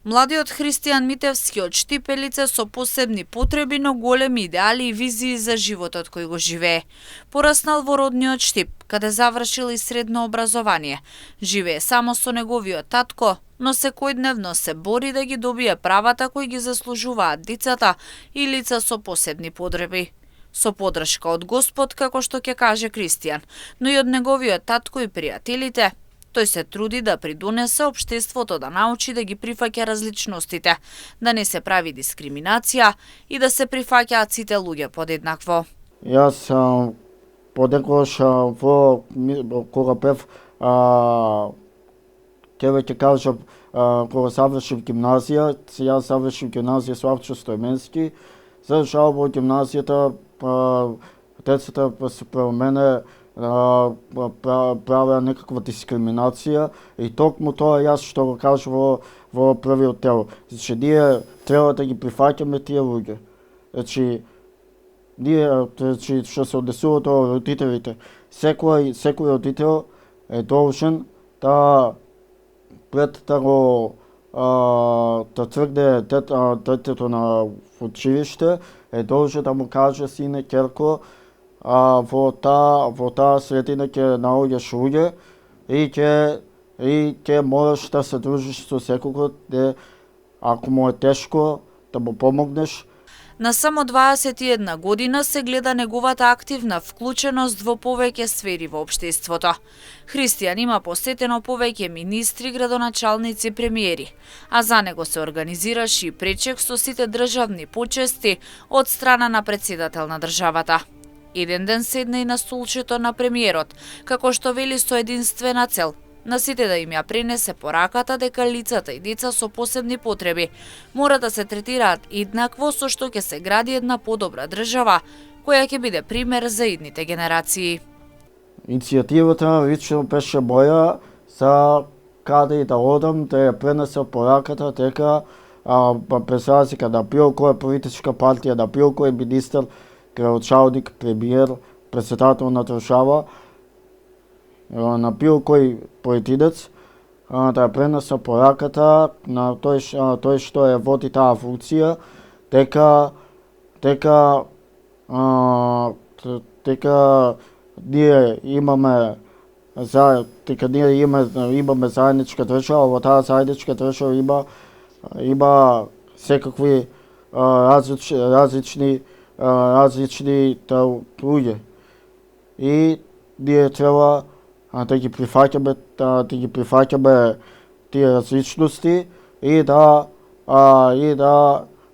Младиот Христијан Митевски од Штипе лице со посебни потреби, но големи идеали и визии за животот кој го живее. Пораснал во родниот Штип, каде завршил и средно образование. Живее само со неговиот татко, но секојдневно се бори да ги добие правата кои ги заслужуваат децата и лица со посебни потреби. Со подршка од Господ, како што ќе каже Кристијан, но и од неговиот татко и пријателите, тој се труди да придонесе општеството да научи да ги прифаќа различностите, да не се прави дискриминација и да се прифаќаат сите луѓе подеднакво. Јас подекогаш кога пев ќе кажам кога завршив гимназија, јас завршив гимназија Славчо Стојменски, завршав во гимназијата, децата спрема мене правеа некаква дискриминација и токму тоа јас што го кажав во првиот дел. Значи, ние треба да ги прифаќаме тие луѓе. Значи, што се однесува до родителите. Секој родител е должен да пред да го да тврде детето на училиште, е должен да му каже: сине, ќерко, во таа средина ќе наоѓаш луѓе и ќе мораш да се дружиш со секого, ако му е тешко, да му помогнеш. На само 21 година се гледа неговата активна вклученост во повеќе сфери во општеството. Христијан има посетено повеќе министри, градоначалници, премиери, а за него се организираше и пречек со сите државни почести од страна на председател на државата. Еден ден седна и на столчето на премиерот, како што вели со единствена цел – на сите да им ја пренесе пораката дека лицата и деца со посебни потреби мора да се третираат еднакво, со што ќе се гради една подобра држава, која ќе биде пример за идните генерации. Иницијативата лично беше моја за каде и да одам, да ја пренесе пораката дека без разлика на било која политичка партија, на било кој министер, градоначалник, премиер, председател на држава, на било кој поединец, да ја пренесе пораката на тој што ја води таа функција, дека ние имаме заедничка држава, во таа заедничка држава има секакви различни луѓе. И ние треба да ги прифаќаме тие различности и да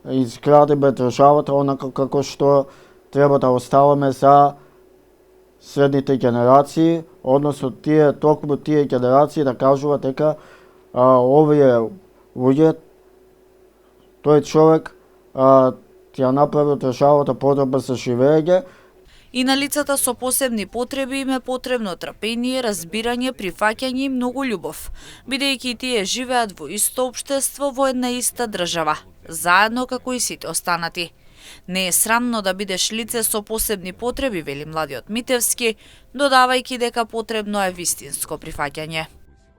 изградиме државата онака како што треба да оставаме за следните генерации, односно токму тие генерации да кажуваат дека овие луѓе, тој човек ја направил државата подобра за живење. И на лицата со посебни потреби им е потребно трпение, разбирање, прифаќање и многу љубов, бидејќи тие живеат во исто општество, во една иста држава, заедно како и сите останати. Не е срамно да бидеш лице со посебни потреби, вели младиот Митевски, додавајќи дека потребно е вистинско прифаќање.